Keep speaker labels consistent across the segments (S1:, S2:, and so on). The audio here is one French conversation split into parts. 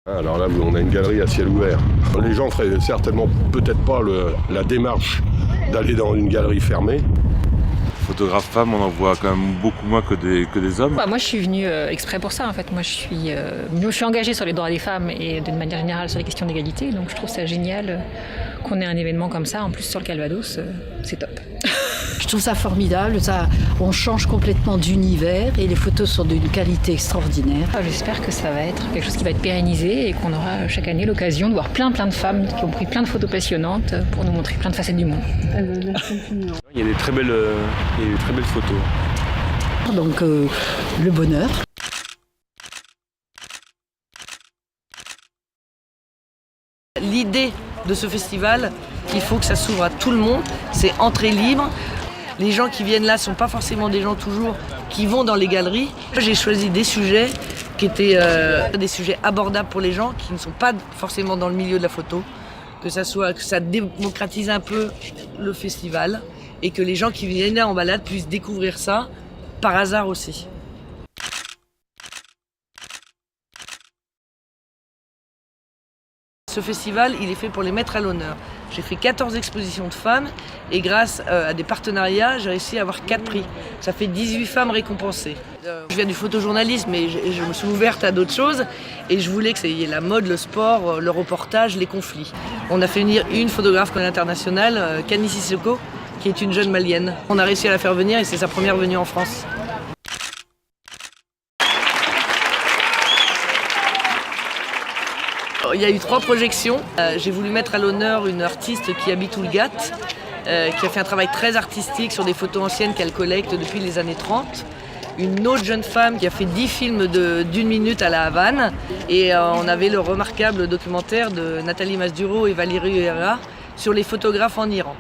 S1: Alors là, on a une galerie à ciel ouvert. Les gens feraient certainement peut-être pas la démarche d'aller dans une galerie fermée.
S2: Photographes femmes, on en voit quand même beaucoup moins que des hommes.
S3: Moi, je suis venue exprès pour ça, en fait. Moi, je suis engagée sur les droits des femmes et d'une manière générale sur les questions d'égalité. Donc, je trouve ça génial qu'on ait un événement comme ça. En plus, sur le Calvados, c'est top.
S4: Je trouve ça formidable. On change complètement d'univers et les photos sont d'une qualité extraordinaire.
S3: J'espère que ça va être quelque chose qui va être pérennisé et qu'on aura chaque année l'occasion de voir plein de femmes qui ont pris plein de photos passionnantes pour nous montrer plein de facettes du monde.
S5: Il y a des très belles photos.
S4: Donc le bonheur.
S6: L'idée de ce festival, il faut que ça s'ouvre à tout le monde, c'est entrée libre. Les gens qui viennent là ne sont pas forcément des gens toujours qui vont dans les galeries. J'ai choisi des sujets qui étaient des sujets abordables pour les gens qui ne sont pas forcément dans le milieu de la photo, que ça démocratise un peu le festival et que les gens qui viennent là en balade puissent découvrir ça par hasard aussi. Ce festival, il est fait pour les mettre à l'honneur. J'ai fait 14 expositions de femmes et grâce à des partenariats, j'ai réussi à avoir 4 prix. Ça fait 18 femmes récompensées. Je viens du photojournalisme et je me suis ouverte à d'autres choses et je voulais que ça y ait la mode, le sport, le reportage, les conflits. On a fait venir une photographe internationale, Kani Sissoko, qui est une jeune malienne. On a réussi à la faire venir et c'est sa première venue en France. Il y a eu 3 projections. J'ai voulu mettre à l'honneur une artiste qui habite Oulgat, qui a fait un travail très artistique sur des photos anciennes qu'elle collecte depuis les années 30. Une autre jeune femme qui a fait 10 films d'1 minute à la Havane. Et on avait le remarquable documentaire de Nathalie Masduro et Valérie Herrera sur les photographes en Iran.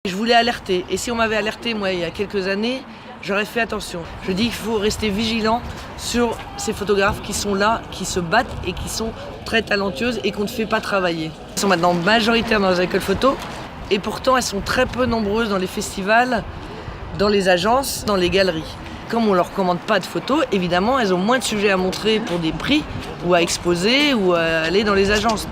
S6: Je voulais alerter. Et si on m'avait alerté, moi, il y a quelques années, j'aurais fait attention. Je dis qu'il faut rester vigilant sur ces photographes qui sont là, qui se battent et qui sont très talentueuses et qu'on ne fait pas travailler. Elles sont maintenant majoritaires dans les écoles photo et pourtant elles sont très peu nombreuses dans les festivals, dans les agences, dans les galeries. Comme on ne leur commande pas de photos, évidemment, elles ont moins de sujets à montrer pour des prix ou à exposer ou à aller dans les agences.